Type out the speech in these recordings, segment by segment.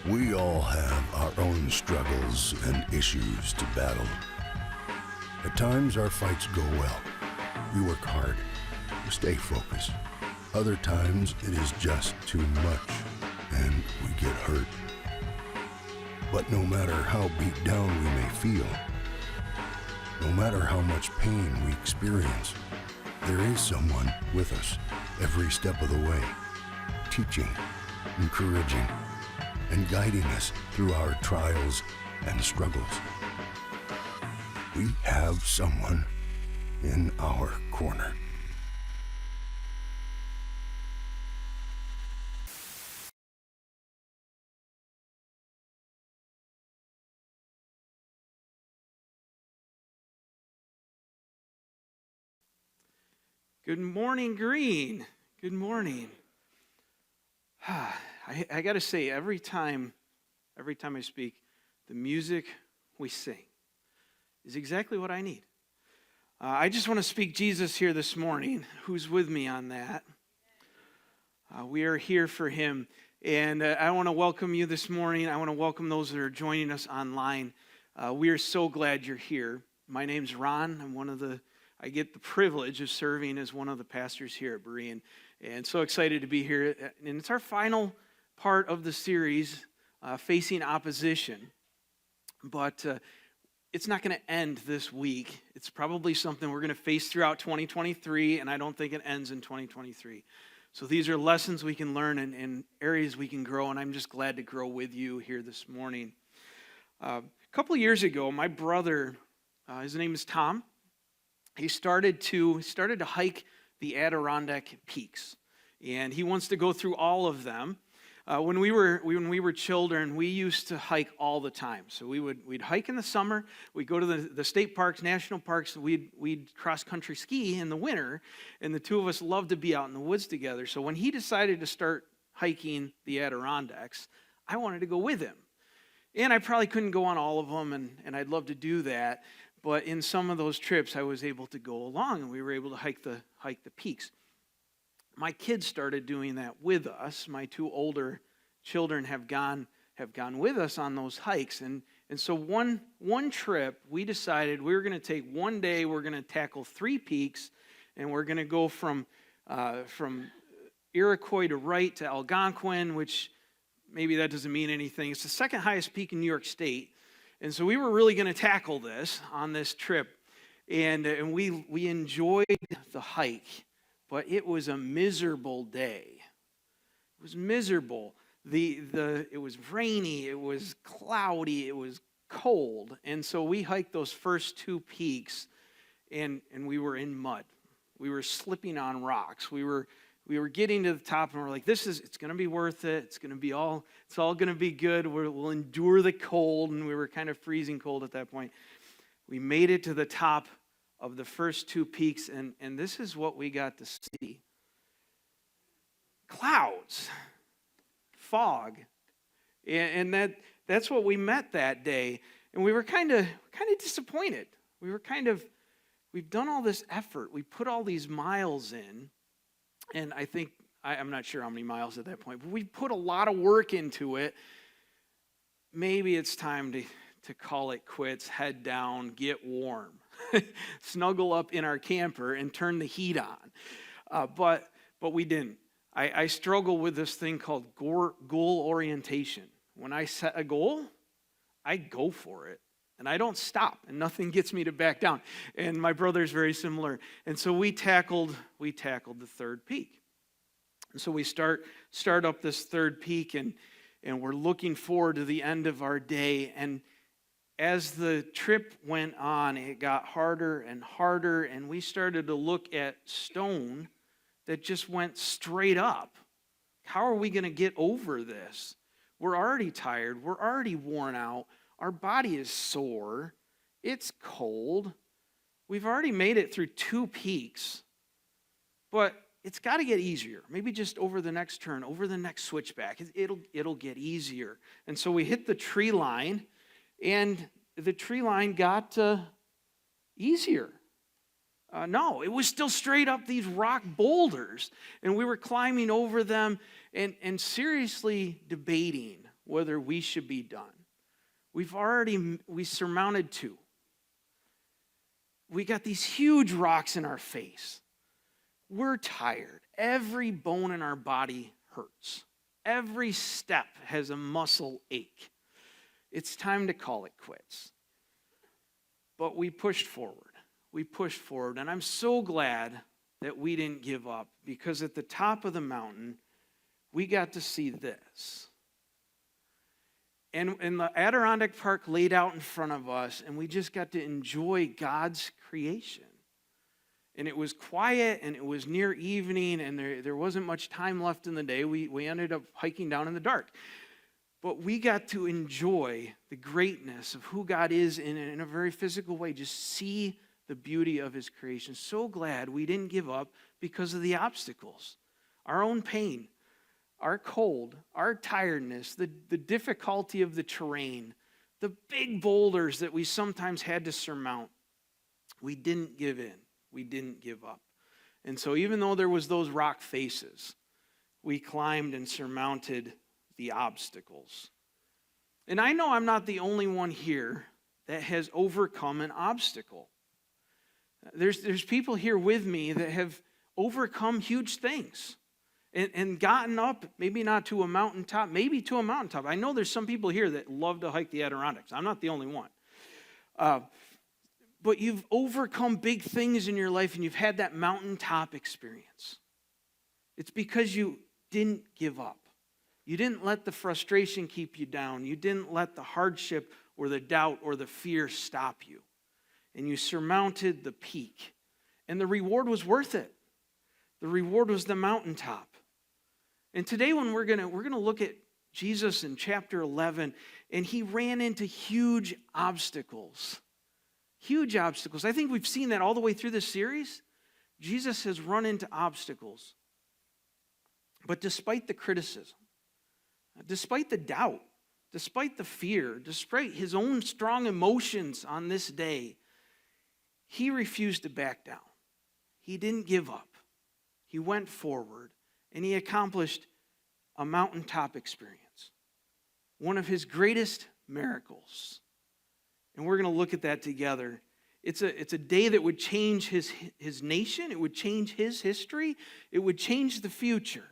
We all have our own struggles and issues to battle. At times our fights go well. We work hard, we stay focused. Other times it is just too much and we get hurt. But no matter how beat down we may feel, no matter how much pain we experience, there is someone with us every step of the way, teaching, encouraging, and guiding us through our trials and struggles. We have someone in our corner. Good morning, Green. Good morning. I got to say, every time I speak, the music we sing is exactly what I need. I just want to speak Jesus here this morning. Who's with me on that? We are here for him. And I want to welcome you this morning. I want to welcome those that are joining us online. We are so glad you're here. My name's Ron. I get the privilege of serving as one of the pastors here at Berean, and so excited to be here. And it's our final part of the series, Facing Opposition. But it's not going to end this week. It's probably something we're going to face throughout 2023, and I don't think it ends in 2023. So these are lessons we can learn and areas we can grow, and I'm just glad to grow with you here this morning. A couple of years ago, my brother, his name is Tom, he started to hike the Adirondack Peaks, and he wants to go through all of them. When we were children, we used to hike all the time. So we'd hike in the summer. We'd go to the state parks, national parks. We'd cross country ski in the winter, and the two of us loved to be out in the woods together. So when he decided to start hiking the Adirondacks, I wanted to go with him, and I probably couldn't go on all of them, and I'd love to do that. But in some of those trips, I was able to go along, and we were able to hike the peaks. My kids started doing that with us. My two older children have gone with us on those hikes, and so one trip we decided we were going to take one day. We're going to tackle 3 peaks, and we're going to go from Iroquois to Wright to Algonquin, which maybe that doesn't mean anything. It's the second highest peak in New York State. And so we were really going to tackle this on this trip, and we enjoyed the hike, but it was a miserable day. It was miserable. It was rainy, it was cloudy, it was cold, and so we hiked those first 2 peaks, and we were in mud. We were slipping on rocks. We were getting to the top, and we're like, it's going to be worth it. It's all going to be good. We'll endure the cold, and we were kind of freezing cold at that point. We made it to the top of the first 2 peaks, and this is what we got to see. Clouds, fog, and that's what we met that day, and we were kind of disappointed. We've done all this effort. We put all these miles in. And I think, I'm not sure how many miles at that point, but we put a lot of work into it. Maybe it's time to call it quits, head down, get warm, snuggle up in our camper and turn the heat on. But we didn't. I struggle with this thing called goal orientation. When I set a goal, I go for it. And I don't stop, and nothing gets me to back down. And my brother's very similar. And so we tackled the 3rd peak. And so we start up this 3rd peak, and we're looking forward to the end of our day. And as the trip went on, it got harder and harder, and we started to look at stone that just went straight up. How are we going to get over this? We're already tired. We're already worn out. Our body is sore. It's cold. We've already made it through 2 peaks. But it's got to get easier. Maybe just over the next turn, over the next switchback. It'll get easier. And so we hit the tree line, and the tree line got easier. No, it was still straight up these rock boulders, and we were climbing over them and seriously debating whether we should be done. We surmounted 2. We got these huge rocks in our face. We're tired. Every bone in our body hurts. Every step has a muscle ache. It's time to call it quits. But we pushed forward. We pushed forward. And I'm so glad that we didn't give up, because at the top of the mountain, we got to see this. And the Adirondack Park laid out in front of us, and we just got to enjoy God's creation. And it was quiet, and it was near evening, and there wasn't much time left in the day. We ended up hiking down in the dark. But we got to enjoy the greatness of who God is in a very physical way. Just see the beauty of his creation. So glad we didn't give up because of the obstacles. Our own pain, our cold, our tiredness, the difficulty of the terrain, the big boulders that we sometimes had to surmount. We didn't give in. We didn't give up. And so even though there was those rock faces, we climbed and surmounted the obstacles. And I know I'm not the only one here that has overcome an obstacle. There's people here with me that have overcome huge things and gotten up, maybe not to a mountaintop, maybe to a mountaintop. I know there's some people here that love to hike the Adirondacks. I'm not the only one. But you've overcome big things in your life, and you've had that mountaintop experience. It's because you didn't give up. You didn't let the frustration keep you down. You didn't let the hardship or the doubt or the fear stop you. And you surmounted the peak. And the reward was worth it. The reward was the mountaintop. And today when we're gonna look at Jesus in chapter 11, and he ran into huge obstacles. Huge obstacles. I think we've seen that all the way through this series. Jesus has run into obstacles. But despite the criticism, despite the doubt, despite the fear, despite his own strong emotions on this day, he refused to back down. He didn't give up. He went forward, and he accomplished a mountaintop experience, one of his greatest miracles. And we're going to look at that together. It's a day that would change his nation. It would change his history. It would change the future.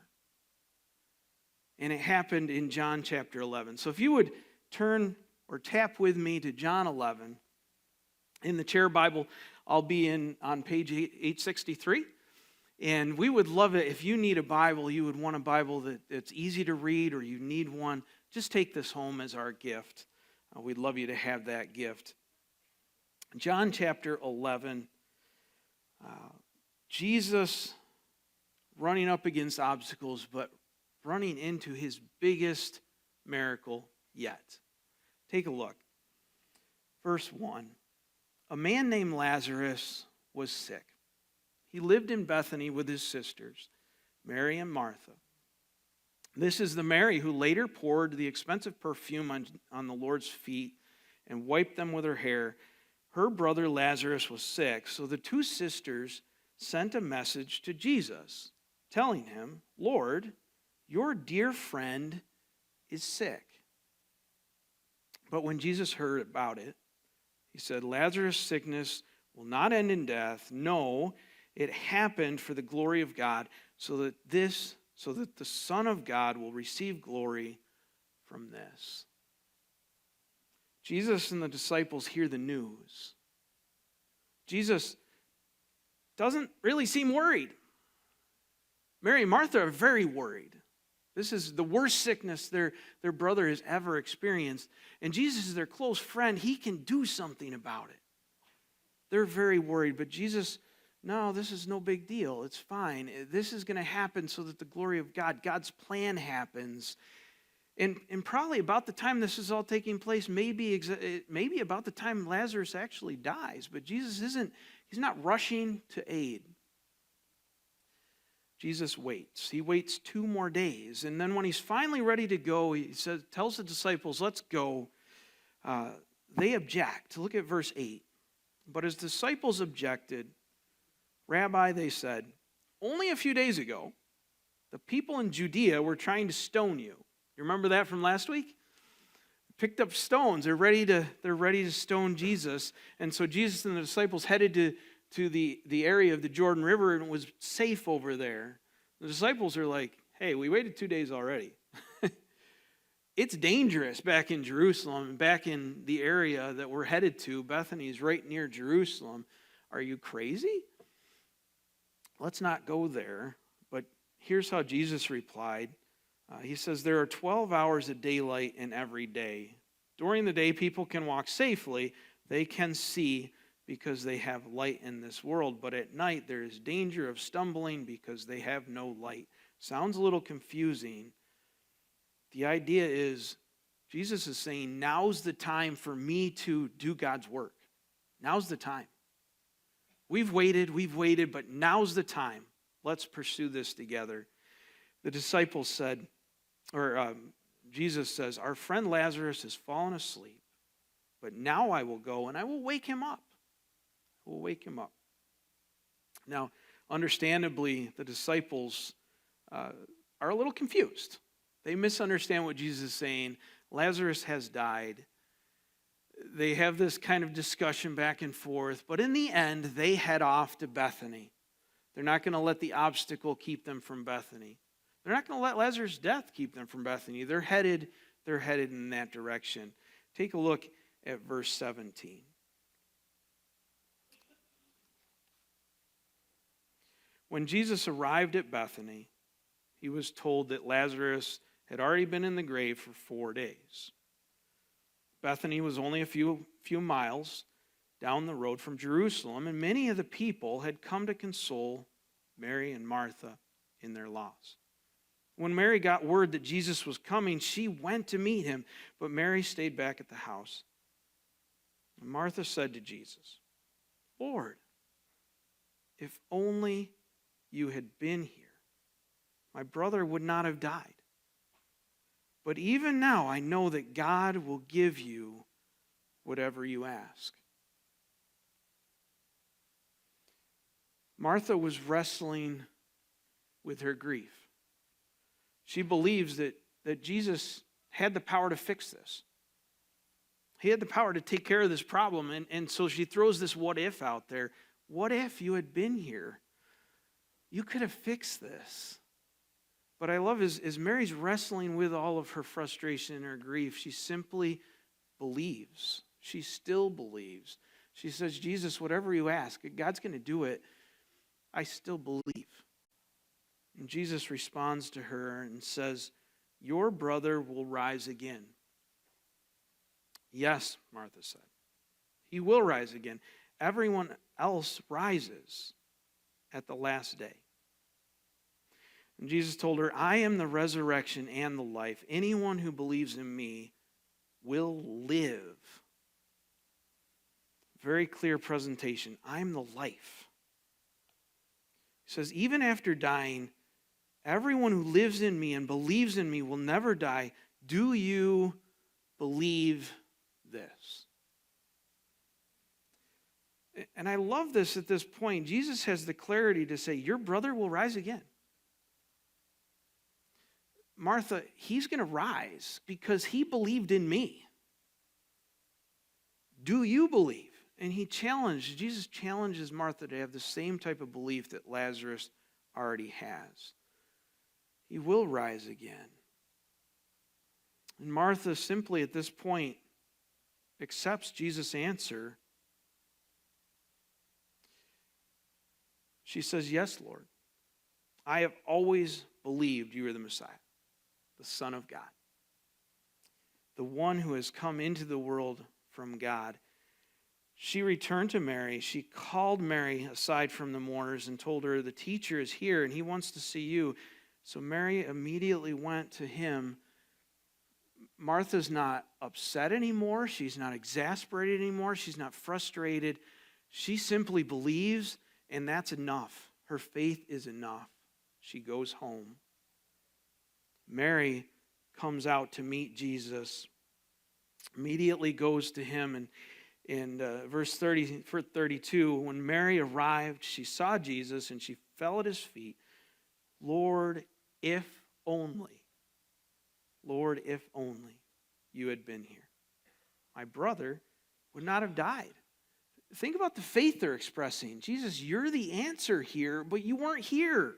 And it happened in John chapter 11. So if you would turn or tap with me to John 11. In the chair Bible, I'll be on page 863. And we would love it if you need a Bible, you would want a Bible that's easy to read, or you need one, just take this home as our gift. We'd love you to have that gift. John chapter 11, Jesus running up against obstacles, but running into his biggest miracle yet. Take a look. Verse 1. A man named Lazarus was sick. He lived in Bethany with his sisters, Mary and Martha. This is the Mary who later poured the expensive perfume on the Lord's feet and wiped them with her hair. Her brother Lazarus was sick, so the two sisters sent a message to Jesus, telling him, "Lord, your dear friend is sick." But when Jesus heard about it, he said, "Lazarus' sickness will not end in death. No, it happened for the glory of God, so that the Son of God will receive glory from this." Jesus and the disciples hear the news. Jesus doesn't really seem worried. Mary and Martha are very worried. This is the worst sickness their brother has ever experienced. And Jesus is their close friend. He can do something about it. They're very worried. But Jesus, no, this is no big deal. It's fine. This is going to happen so that the glory of God, God's plan happens. And probably about the time this is all taking place, maybe about the time Lazarus actually dies. But Jesus he's not rushing to aid. Jesus waits. He waits 2 more days. And then when he's finally ready to go, he tells the disciples, "Let's go." They object. Look at verse 8. But his disciples objected. "Rabbi," they said, "only a few days ago, the people in Judea were trying to stone you." You remember that from last week? picked up stones. They're ready to stone Jesus. And so Jesus and the disciples headed to the area of the Jordan River, and it was safe over there. The disciples are like, hey, we waited 2 days already. It's dangerous back in Jerusalem, back in the area that we're headed to. Bethany is right near Jerusalem. Are you crazy? Let's not go there. But here's how Jesus replied. He says, there are 12 hours of daylight in every day. During the day, people can walk safely. They can see because they have light in this world. But at night, there is danger of stumbling because they have no light. Sounds a little confusing. The idea is, Jesus is saying, now's the time for me to do God's work. Now's the time. We've waited, but now's the time. Let's pursue this together. The disciples said, Jesus says, our friend Lazarus has fallen asleep, but now I will go and I will wake him up. I will wake him up. Now, understandably, the disciples are a little confused. They misunderstand what Jesus is saying. Lazarus has died. They have this kind of discussion back and forth, but in the end, they head off to Bethany. They're not going to let the obstacle keep them from Bethany. They're not going to let Lazarus' death keep them from Bethany. They're headed in that direction. Take a look at verse 17. When Jesus arrived at Bethany, he was told that Lazarus had already been in the grave for 4 days. Bethany was only a few miles down the road from Jerusalem, and many of the people had come to console Mary and Martha in their loss. When Mary got word that Jesus was coming, she went to meet him, but Mary stayed back at the house. And Martha said to Jesus, Lord, if only you had been here, my brother would not have died. But even now I know that God will give you whatever you ask. Martha was wrestling with her grief. She believes that Jesus had the power to fix this. He had the power to take care of this problem. And so she throws this what if out there. What if you had been here? You could have fixed this. But I love as Mary's wrestling with all of her frustration and her grief, she simply believes. She still believes. She says, Jesus, whatever you ask, God's going to do it. I still believe. And Jesus responds to her and says, your brother will rise again. Yes, Martha said. He will rise again. Everyone else rises at the last day. And Jesus told her, I am the resurrection and the life. Anyone who believes in me will live. Very clear presentation. I'm the life. He says, even after dying, everyone who lives in me and believes in me will never die. Do you believe this? And I love this at this point. Jesus has the clarity to say, your brother will rise again. Martha, he's going to rise because he believed in me. Do you believe? And Jesus challenges Martha to have the same type of belief that Lazarus already has. He will rise again. And Martha simply at this point accepts Jesus' answer. She says, yes, Lord. I have always believed you are the Messiah, the Son of God, the one who has come into the world from God. She returned to Mary. She called Mary aside from the mourners and told her, the teacher is here and he wants to see you. So Mary immediately went to him. Martha's not upset anymore. She's not exasperated anymore. She's not frustrated. She simply believes, and that's enough. Her faith is enough. She goes home. Mary comes out to meet Jesus, immediately goes to him, and in verse 32, when Mary arrived, she saw Jesus and she fell at his feet. Lord, if only you had been here. my brother, would not have died. Think about the faith they're expressing. Jesus, you're the answer here, but you weren't here.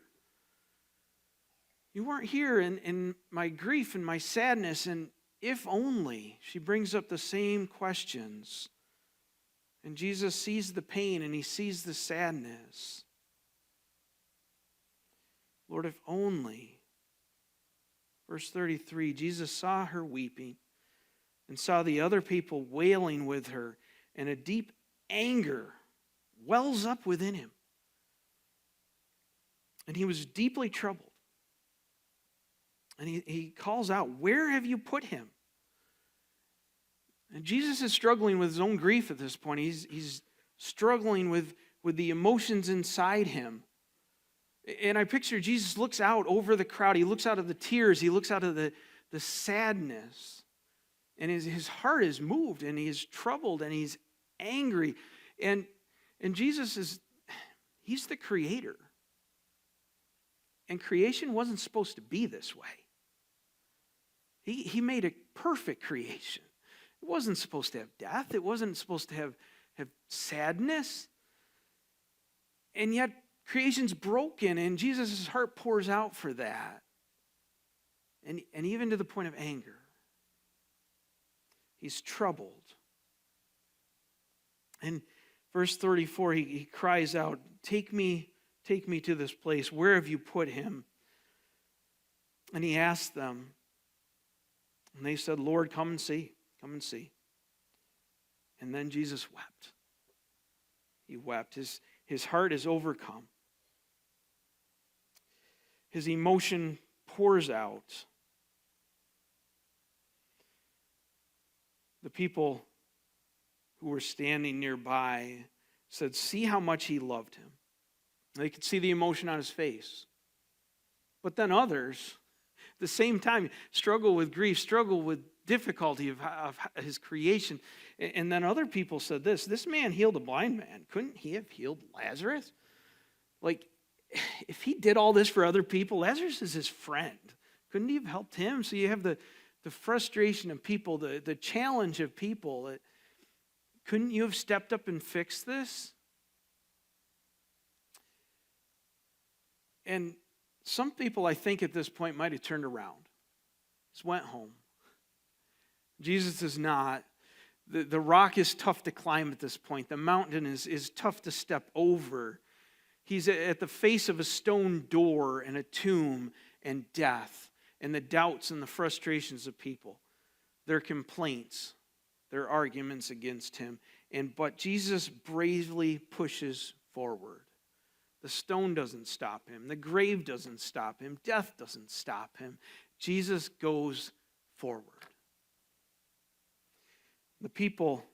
You weren't here in my grief and my sadness, and if only. She brings up the same questions. And Jesus sees the pain and he sees the sadness. Lord, if only. Verse 33, Jesus saw her weeping and saw the other people wailing with her, and a deep anger wells up within him. And he was deeply troubled. And he calls out, "Where have you put him?" And Jesus is struggling with his own grief at this point. He's struggling with the emotions inside him. And I picture Jesus looks out over the crowd. He looks out of the tears. He looks out of the sadness. And his heart is moved, and he is troubled, and he's angry. And Jesus he's the creator. And creation wasn't supposed to be this way. He made a perfect creation. It wasn't supposed to have death. It wasn't supposed to have sadness. And yet creation's broken, and Jesus' heart pours out for that. And even to the point of anger. He's troubled. And verse 34, he cries out, take me to this place. Where have you put him? And he asked them, and they said, Lord, come and see. Come and see. And then Jesus wept. He wept. His heart is overcome. His emotion pours out. The people who were standing nearby said, see how much he loved him. They could see the emotion on his face. But then others, at the same time, struggle with grief, struggle with difficulty of his creation. And then other people said this man healed a blind man. Couldn't he have healed Lazarus? Like, if he did all this for other people, Lazarus is his friend. Couldn't he have helped him? So you have the frustration of people, the challenge of people. Couldn't you have stepped up and fixed this? And some people, I think, at this point might have turned around. Just went home. Jesus is not. The rock is tough to climb at this point. The mountain is tough to step over. He's at the face of a stone door and a tomb and death and the doubts and the frustrations of people, their complaints, their arguments against him. But Jesus bravely pushes forward. The stone doesn't stop him. The grave doesn't stop him. Death doesn't stop him. Jesus goes forward. The people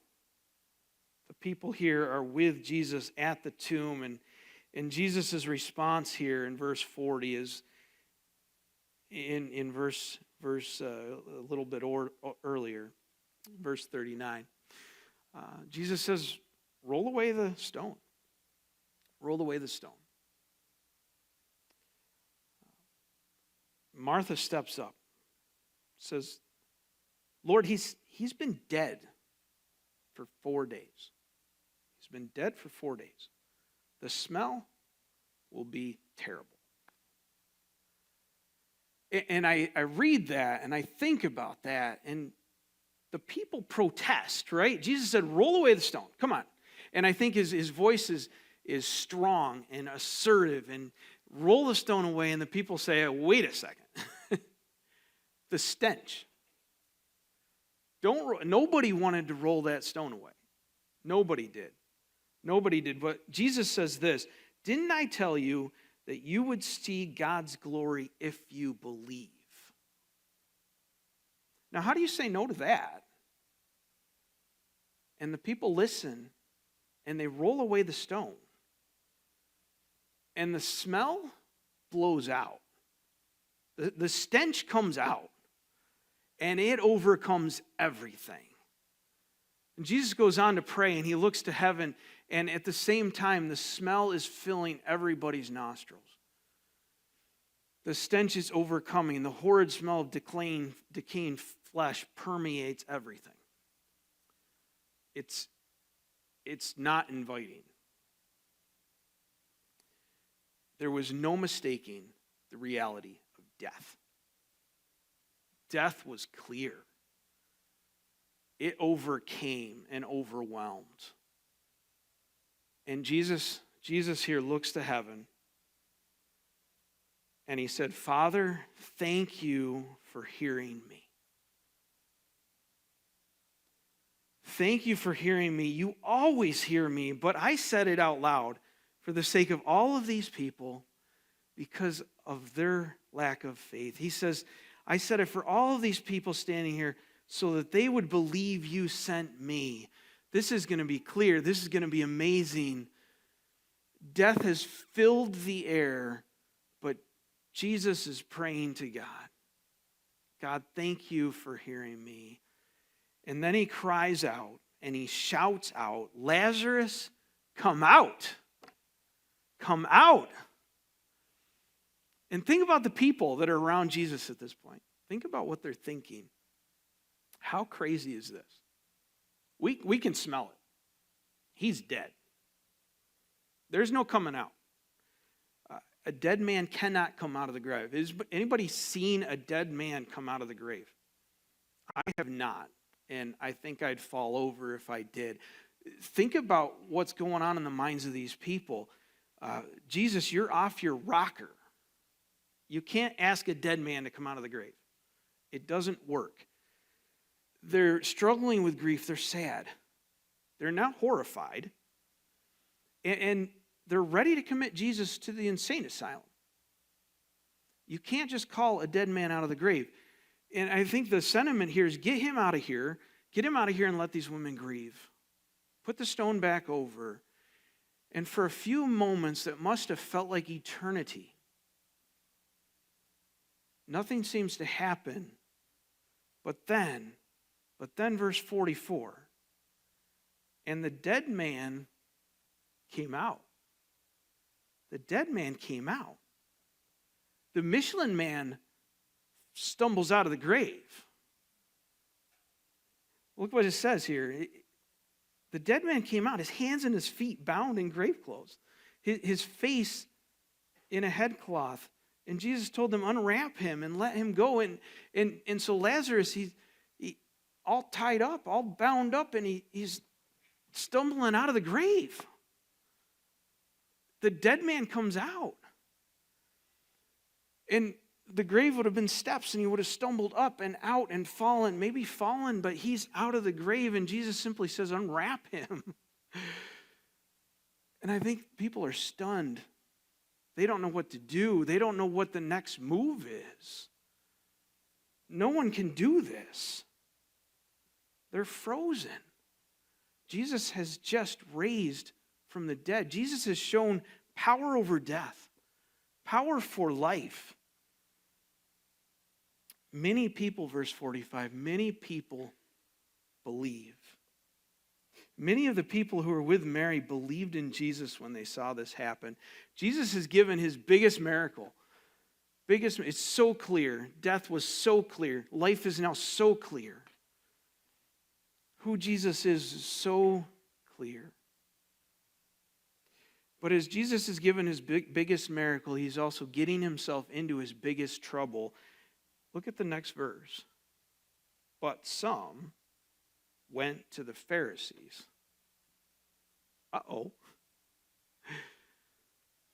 here are with Jesus at the tomb, and Jesus' response here in verse 40 is in verse a little bit earlier, verse 39. Jesus says, roll away the stone. Roll away the stone. Martha steps up, says, Lord, he's been dead for 4 days. He's been dead for 4 days. The smell will be terrible. And I read that and I think about that, and the people protest, right? Jesus said, roll away the stone. Come on. And I think his voice is strong and assertive, and roll the stone away, and the people say, wait a second. The stench. Nobody wanted to roll that stone away. Nobody did. Nobody did. But Jesus says this, didn't I tell you that you would see God's glory if you believe? Now, how do you say no to that? And the people listen, and they roll away the stone. And the smell blows out. The stench comes out. And it overcomes everything. And Jesus goes on to pray, and he looks to heaven, and at the same time, the smell is filling everybody's nostrils. The stench is overcoming. The horrid smell of decaying flesh permeates everything. it's not inviting. There was no mistaking the reality of death. Death was clear. It overcame and overwhelmed. And Jesus here looks to heaven and he said, Father, thank you for hearing me. Thank you for hearing me. You always hear me, but I said it out loud for the sake of all of these people because of their lack of faith. He says, I said it for all of these people standing here so that they would believe you sent me. This is going to be clear. This is going to be amazing. Death has filled the air, but Jesus is praying to God. God, thank you for hearing me. And then he cries out and he shouts out, Lazarus, come out. Come out. And think about the people that are around Jesus at this point. Think about what they're thinking. How crazy is this? We can smell it. He's dead. There's no coming out. A dead man cannot come out of the grave. Has anybody seen a dead man come out of the grave? I have not, and I think I'd fall over if I did. Think about what's going on in the minds of these people. Jesus, you're off your rocker. You can't ask a dead man to come out of the grave. It doesn't work. They're struggling with grief. They're sad. They're not horrified. And they're ready to commit Jesus to the insane asylum. You can't just call a dead man out of the grave. And I think the sentiment here is get him out of here. Get him out of here and let these women grieve. Put the stone back over. And for a few moments that must have felt like eternity, nothing seems to happen. But then verse 44, and the dead man came out. The dead man came out. The Michelin man stumbles out of the grave. Look what it says here. The dead man came out, his hands and his feet bound in grave clothes, his face in a headcloth. And Jesus told them, unwrap him and let him go. And so Lazarus, he's all tied up, all bound up, and he's stumbling out of the grave. The dead man comes out. And the grave would have been steps, and he would have stumbled up and out and fallen, maybe fallen, but he's out of the grave, and Jesus simply says, unwrap him. And I think people are stunned. They don't know what to do. They don't know what the next move is. No one can do this. They're frozen. Jesus has just raised from the dead. Jesus has shown power over death, power for life. Many people, verse 45, many people believe. Many of the people who were with Mary believed in Jesus when they saw this happen. Jesus has given his biggest miracle. It's so clear. Death was so clear. Life is now so clear. Who Jesus is so clear. But as Jesus has given his biggest miracle, he's also getting himself into his biggest trouble. Look at the next verse. But some went to the Pharisees. Uh-oh.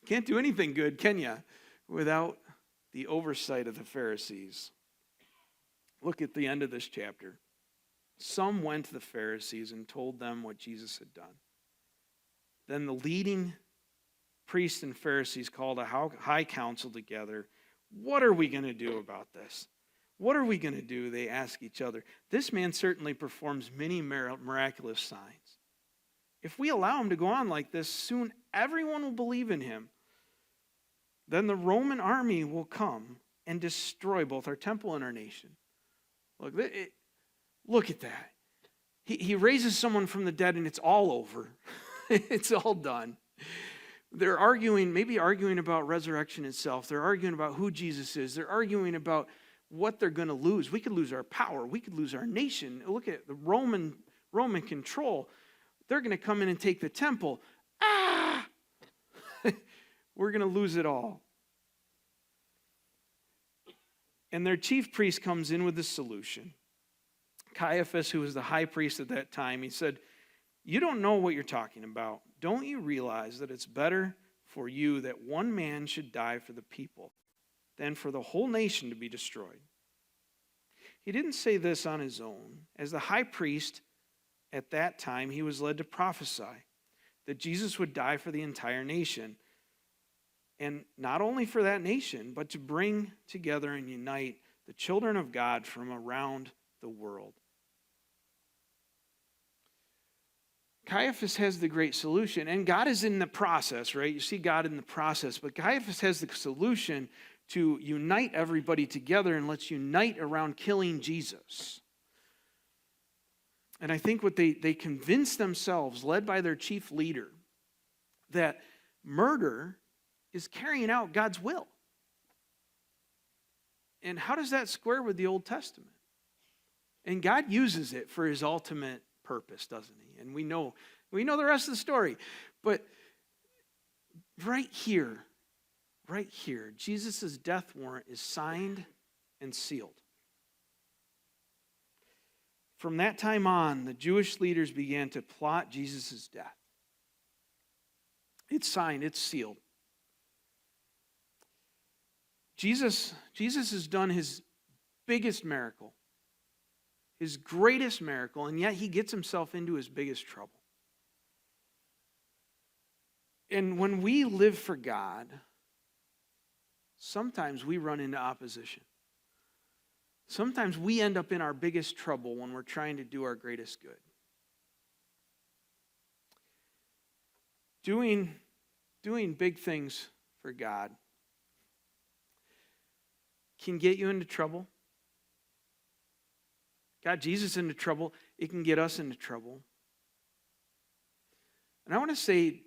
Can't do anything good, can you, without the oversight of the Pharisees. Look at the end of this chapter. Some went to the Pharisees and told them what Jesus had done. Then the leading priests and Pharisees called a high council together. What are we going to do about this? What are we going to do? They ask each other. This man certainly performs many miraculous signs. If we allow him to go on like this, soon everyone will believe in him. Then the Roman army will come and destroy both our temple and our nation. Look at that. He raises someone from the dead and it's all over. It's all done. They're maybe arguing about resurrection itself. They're arguing about who Jesus is. They're arguing about what they're going to lose. We could lose our power. We could lose our nation. Look at the Roman Roman control. They're going to come in and take the temple. Ah! We're going to lose it all. And their chief priest comes in with a solution. Caiaphas, who was the high priest at that time, he said, "You don't know what you're talking about. Don't you realize that it's better for you that one man should die for the people than for the whole nation to be destroyed?" He didn't say this on his own. As the high priest at that time, he was led to prophesy that Jesus would die for the entire nation. And not only for that nation, but to bring together and unite the children of God from around the world. Caiaphas has the great solution, and God is in the process, right? You see God in the process, but Caiaphas has the solution to unite everybody together, and let's unite around killing Jesus. And I think what they convinced themselves, led by their chief leader, that murder is carrying out God's will. And how does that square with the Old Testament? And God uses it for his ultimate purpose, doesn't he? And we know the rest of the story. But right here, Jesus' death warrant is signed and sealed. From that time on, the Jewish leaders began to plot Jesus' death. It's signed, it's sealed. Jesus has done his biggest miracle, his greatest miracle, and yet he gets himself into his biggest trouble. And when we live for God, sometimes we run into opposition. Sometimes we end up in our biggest trouble when we're trying to do our greatest good. Doing big things for God can get you into trouble. Got Jesus into trouble. It can get us into trouble. And I want to say,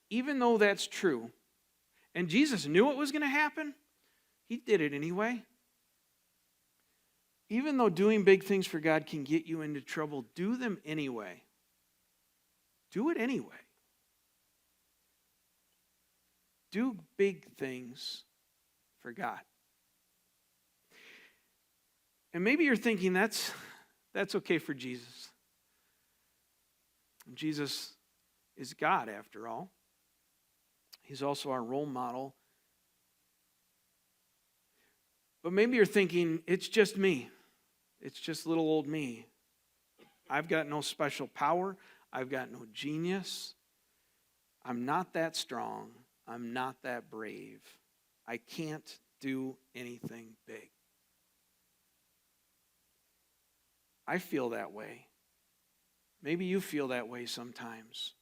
even though that's true, and Jesus knew what was going to happen, he did it anyway. Even though doing big things for God can get you into trouble, do them anyway. Do it anyway. Do big things for God. And maybe you're thinking that's okay for Jesus. Jesus is God after all. He's also our role model. But maybe you're thinking, it's just me. It's just little old me. I've got no special power. I've got no genius. I'm not that strong. I'm not that brave. I can't do anything big. I feel that way. Maybe you feel that way sometimes.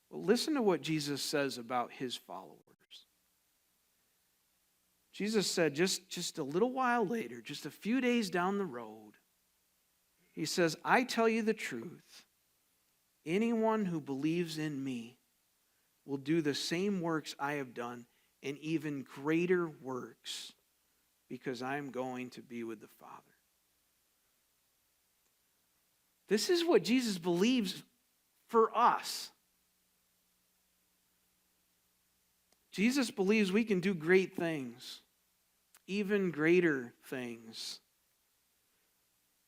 Well, listen to what Jesus says about his followers. Jesus said just a little while later, just a few days down the road, he says, "I tell you the truth, anyone who believes in me will do the same works I have done and even greater works because I am going to be with the Father." This is what Jesus believes for us. Jesus believes we can do great things, even greater things.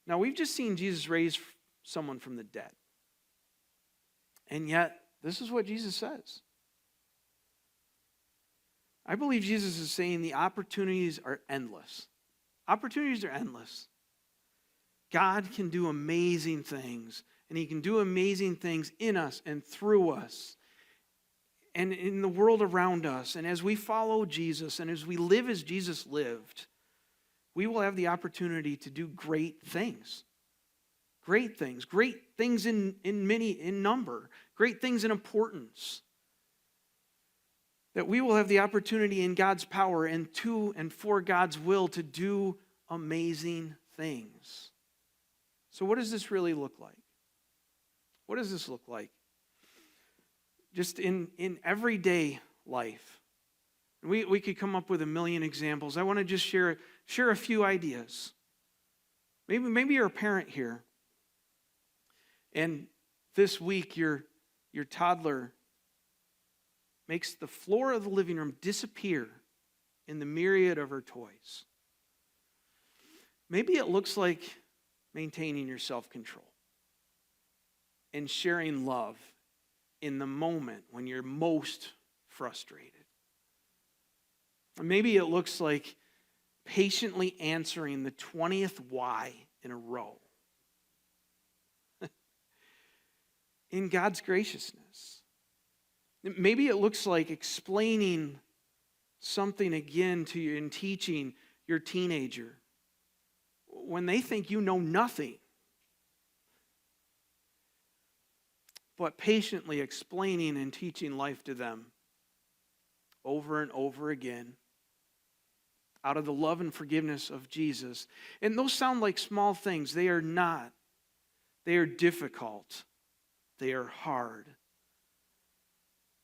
Now, we've just seen Jesus raise someone from the dead. And yet, this is what Jesus says. I believe Jesus is saying the opportunities are endless. Opportunities are endless. God can do amazing things, and he can do amazing things in us and through us and in the world around us. And as we follow Jesus and as we live as Jesus lived, we will have the opportunity to do great things. Great things in number, great things in importance. That we will have the opportunity in God's power and to and for God's will to do amazing things. So what does this really look like? What does this look like? Just in everyday life. We could come up with a million examples. I want to just share a few ideas. Maybe you're a parent here. And this week, your toddler makes the floor of the living room disappear in the myriad of her toys. Maybe it looks like maintaining your self-control and sharing love in the moment when you're most frustrated. Maybe it looks like patiently answering the 20th why in a row. In God's graciousness. Maybe it looks like explaining something again to you and teaching your teenager when they think you know nothing, but patiently explaining and teaching life to them over and over again out of the love and forgiveness of Jesus. And those sound like small things. They are not. They are difficult. They are hard.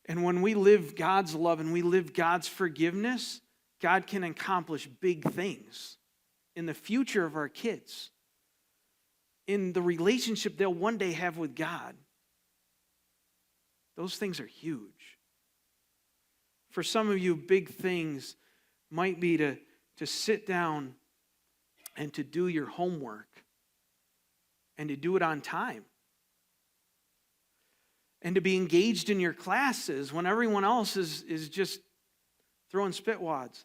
And when we live God's love and we live God's forgiveness, God can accomplish big things in the future of our kids, in the relationship they'll one day have with God. Those things are huge. For some of you, big things might be to sit down and to do your homework and to do it on time. And to be engaged in your classes when everyone else is just throwing spitwads.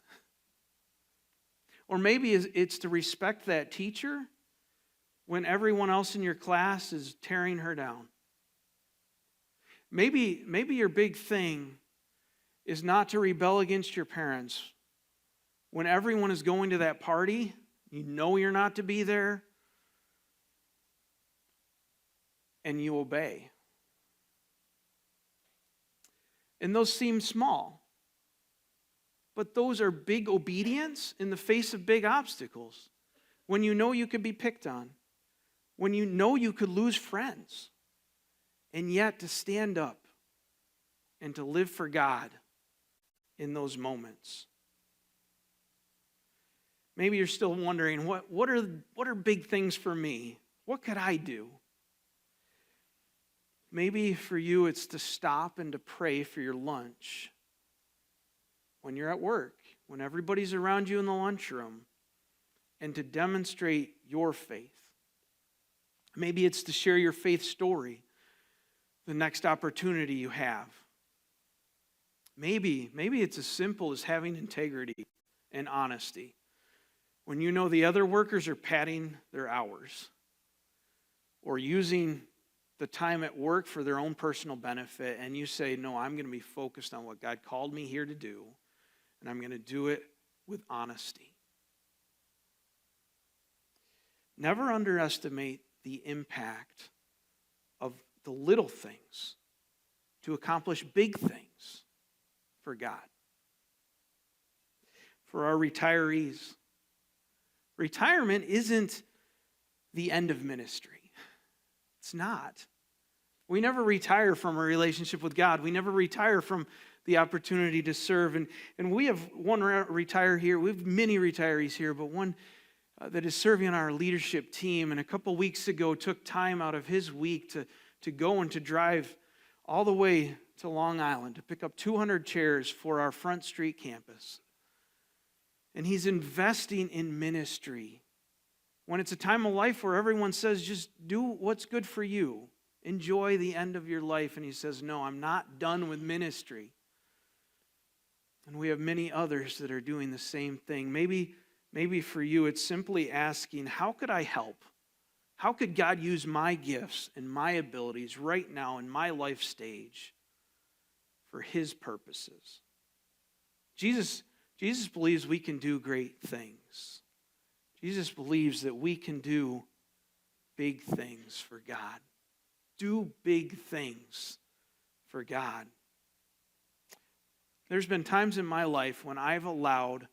Or maybe it's to respect that teacher when everyone else in your class is tearing her down. Maybe your big thing is not to rebel against your parents when everyone is going to that party, you know you're not to be there, and you obey. And those seem small, but those are big obedience in the face of big obstacles. When you know you could be picked on, when you know you could lose friends, and yet to stand up and to live for God in those moments. Maybe you're still wondering, what are big things for me? What could I do? Maybe for you it's to stop and to pray for your lunch when you're at work, when everybody's around you in the lunchroom, and to demonstrate your faith. Maybe it's to share your faith story the next opportunity you have. Maybe it's as simple as having integrity and honesty. When you know the other workers are padding their hours or using the time at work for their own personal benefit, and you say, no, I'm going to be focused on what God called me here to do, and I'm going to do it with honesty. Never underestimate the impact of the little things to accomplish big things for God. For our retirees, retirement isn't the end of ministry. It's not. We never retire from a relationship with God. We never retire from the opportunity to serve. And we have one retire here. We have many retirees here, but one that is serving on our leadership team. And a couple weeks ago took time out of his week to go and to drive all the way to Long Island to pick up 200 chairs for our Front Street campus. And he's investing in ministry. When it's a time of life where everyone says, just do what's good for you. Enjoy the end of your life. And he says, no, I'm not done with ministry. And we have many others that are doing the same thing. Maybe for you, it's simply asking, how could I help? How could God use my gifts and my abilities right now in my life stage for his purposes? Jesus believes we can do great things. Jesus believes that we can do big things for God. Do big things for God. There's been times in my life when I've allowed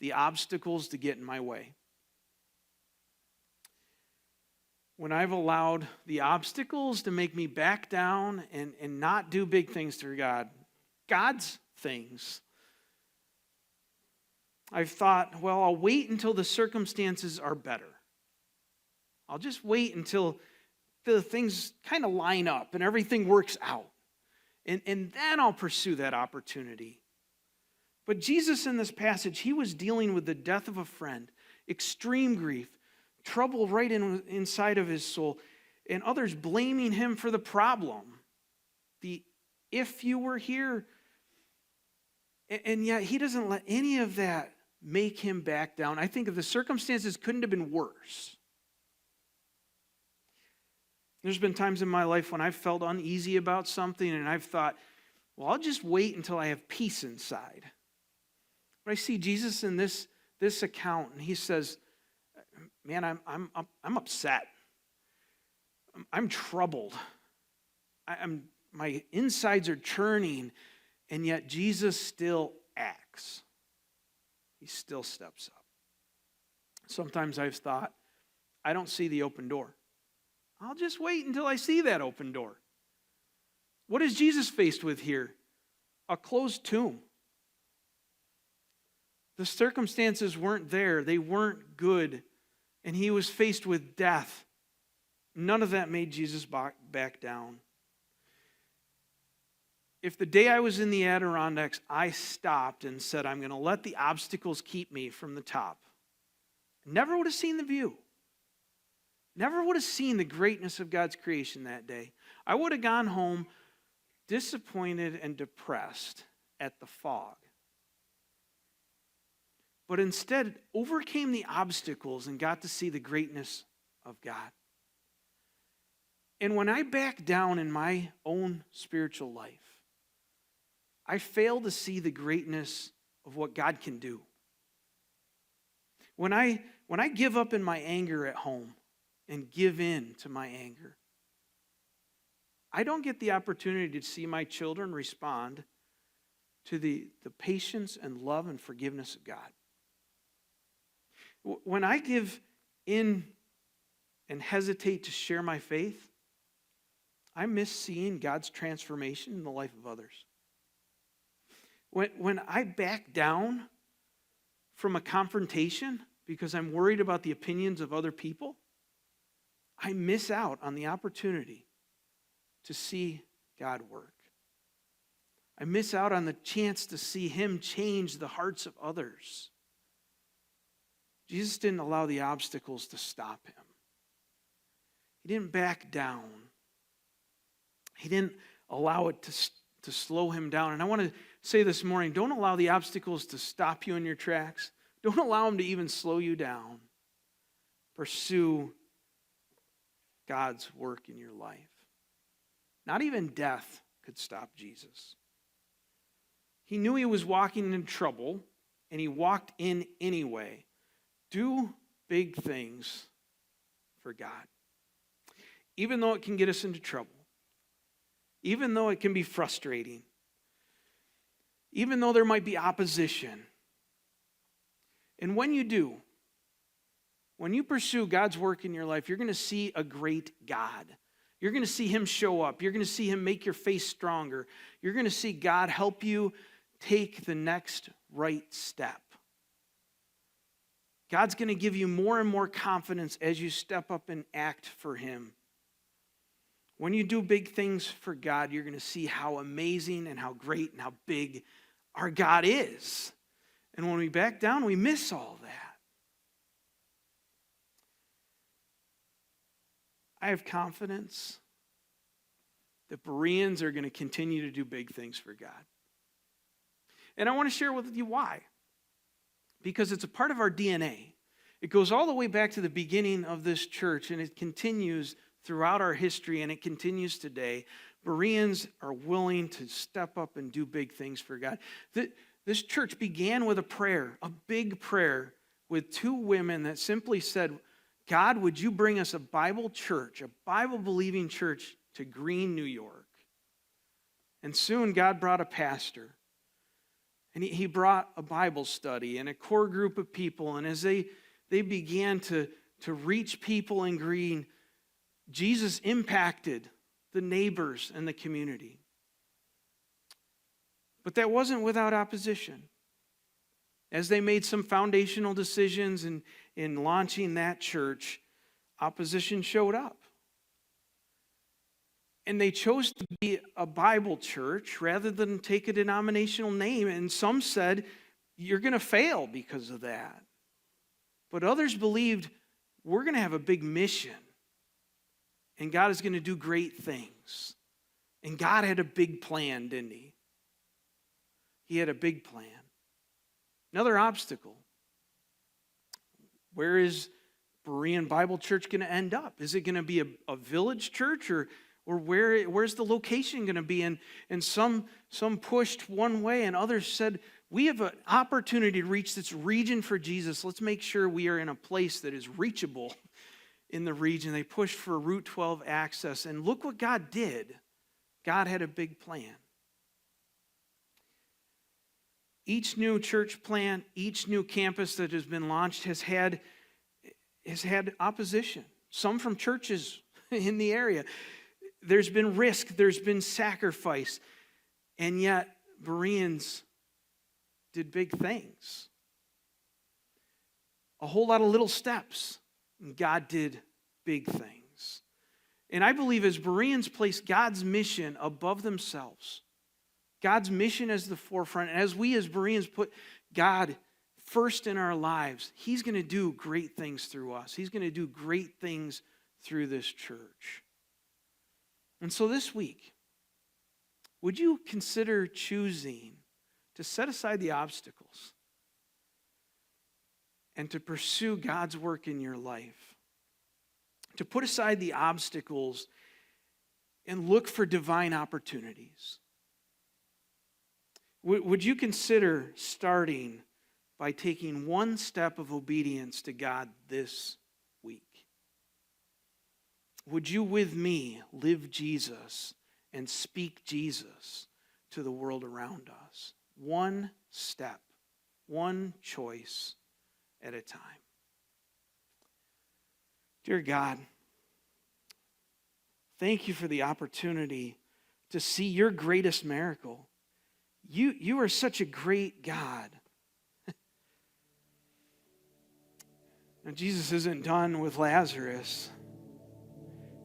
the obstacles to get in my way. When I've allowed the obstacles to make me back down and not do big things for God. God's things. I've thought, well, I'll wait until the circumstances are better. I'll just wait until the things kind of line up and everything works out. And then I'll pursue that opportunity. But Jesus in this passage, he was dealing with the death of a friend, extreme grief, trouble right inside of his soul, and others blaming him for the problem. If you were here, and yet he doesn't let any of that make him back down. I think if the circumstances couldn't have been worse. There's been times in my life when I've felt uneasy about something and I've thought, well, I'll just wait until I have peace inside. But I see Jesus in this account, and he says, man, I'm upset. I'm troubled. My insides are churning, and yet Jesus still acts. He still steps up. Sometimes I've thought, I don't see the open door. I'll just wait until I see that open door. What is Jesus faced with here? A closed tomb. The circumstances weren't there. They weren't good. And he was faced with death. None of that made Jesus back down. If the day I was in the Adirondacks, I stopped and said, I'm going to let the obstacles keep me from the top, never would have seen the view. Never would have seen the greatness of God's creation that day. I would have gone home disappointed and depressed at the fog. But instead, overcame the obstacles and got to see the greatness of God. And when I back down in my own spiritual life, I fail to see the greatness of what God can do. When I give up in my anger at home and give in to my anger, I don't get the opportunity to see my children respond to the patience and love and forgiveness of God. When I give in and hesitate to share my faith, I miss seeing God's transformation in the life of others. When I back down from a confrontation because I'm worried about the opinions of other people, I miss out on the opportunity to see God work. I miss out on the chance to see him change the hearts of others. Jesus didn't allow the obstacles to stop him. He didn't back down. He didn't allow it to slow him down. And I want to say this morning, don't allow the obstacles to stop you in your tracks. Don't allow them to even slow you down. Pursue God's work in your life. Not even death could stop Jesus. He knew he was walking in trouble, and he walked in anyway. Do big things for God. Even though it can get us into trouble. Even though it can be frustrating. Even though there might be opposition. And when you do, when you pursue God's work in your life, you're going to see a great God. You're going to see him show up. You're going to see him make your faith stronger. You're going to see God help you take the next right step. God's going to give you more and more confidence as you step up and act for him. When you do big things for God, you're going to see how amazing and how great and how big our God is. And when we back down, we miss all that. I have confidence that Bereans are going to continue to do big things for God. And I want to share with you why. Because it's a part of our DNA. It goes all the way back to the beginning of this church, and it continues throughout our history, and it continues today. Bereans are willing to step up and do big things for God. This church began with a prayer, a big prayer, with two women that simply said, God, would you bring us a Bible church, a Bible-believing church to Greene, New York? And soon God brought a pastor. And he brought a Bible study and a core group of people. And as they began to reach people in Greene, Jesus impacted the neighbors and the community. But that wasn't without opposition. As they made some foundational decisions in launching that church, opposition showed up. And they chose to be a Bible church rather than take a denominational name. And some said, you're going to fail because of that. But others believed, we're going to have a big mission. And God is going to do great things. And God had a big plan, didn't he? He had a big plan. Another obstacle. Where is Berean Bible Church going to end up? Is it going to be a village church, or where's the location going to be? And some pushed one way, and others said, we have an opportunity to reach this region for Jesus. Let's make sure we are in a place that is reachable in the region. They pushed for Route 12 access, and look what God did. God had a big plan. Each new church plant, each new campus that has been launched has had opposition. Some from churches in the area. There's been risk, there's been sacrifice, and yet Bereans did big things. A whole lot of little steps, and God did big things. And I believe as Bereans place God's mission above themselves, God's mission as the forefront, and as we as Bereans put God first in our lives, he's going to do great things through us. He's going to do great things through this church. And so this week, would you consider choosing to set aside the obstacles and to pursue God's work in your life? To put aside the obstacles and look for divine opportunities. Would you consider starting by taking one step of obedience to God this week? Would you with me live Jesus and speak Jesus to the world around us? One step, one choice at a time. Dear God, thank you for the opportunity to see your greatest miracle. You are such a great God. Now, Jesus isn't done with Lazarus.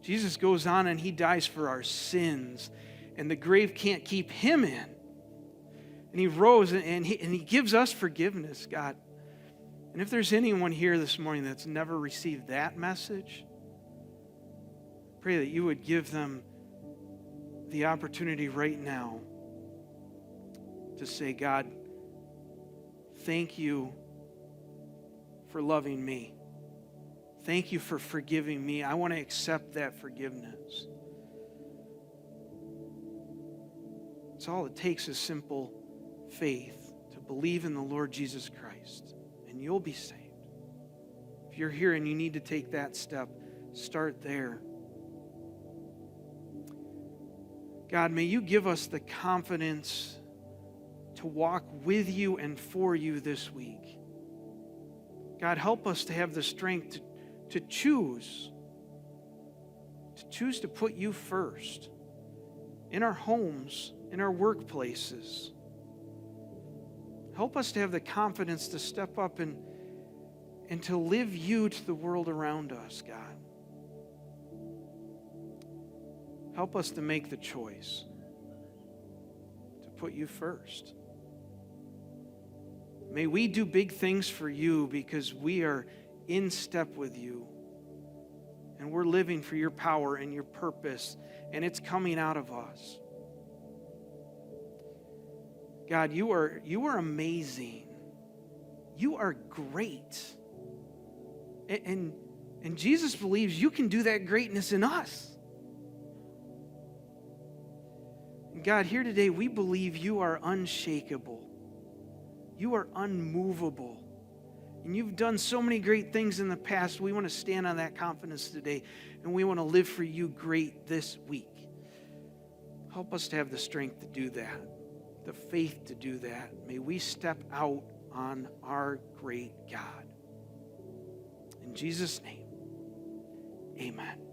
Jesus goes on and he dies for our sins, and the grave can't keep him in. And he rose and he gives us forgiveness, God. And if there's anyone here this morning that's never received that message, pray that you would give them the opportunity right now to say, God, thank you for loving me. Thank you for forgiving me. I want to accept that forgiveness. It's all it takes is simple faith to believe in the Lord Jesus Christ, and you'll be saved. If you're here and you need to take that step, start there. God, may you give us the confidence to walk with you and for you this week. God, help us to have the strength to choose to put you first in our homes, in our workplaces. Help us to have the confidence to step up and to live you to the world around us, God. Help us to make the choice to put you first. May we do big things for you because we are in step with you. And we're living for your power and your purpose, and it's coming out of us. God, you are amazing. You are great. And Jesus believes you can do that greatness in us. And God, here today, we believe you are unshakable. You are unmovable. And you've done so many great things in the past. We want to stand on that confidence today, and we want to live for you great this week. Help us to have the strength to do that, the faith to do that. May we step out on our great God. In Jesus' name, amen.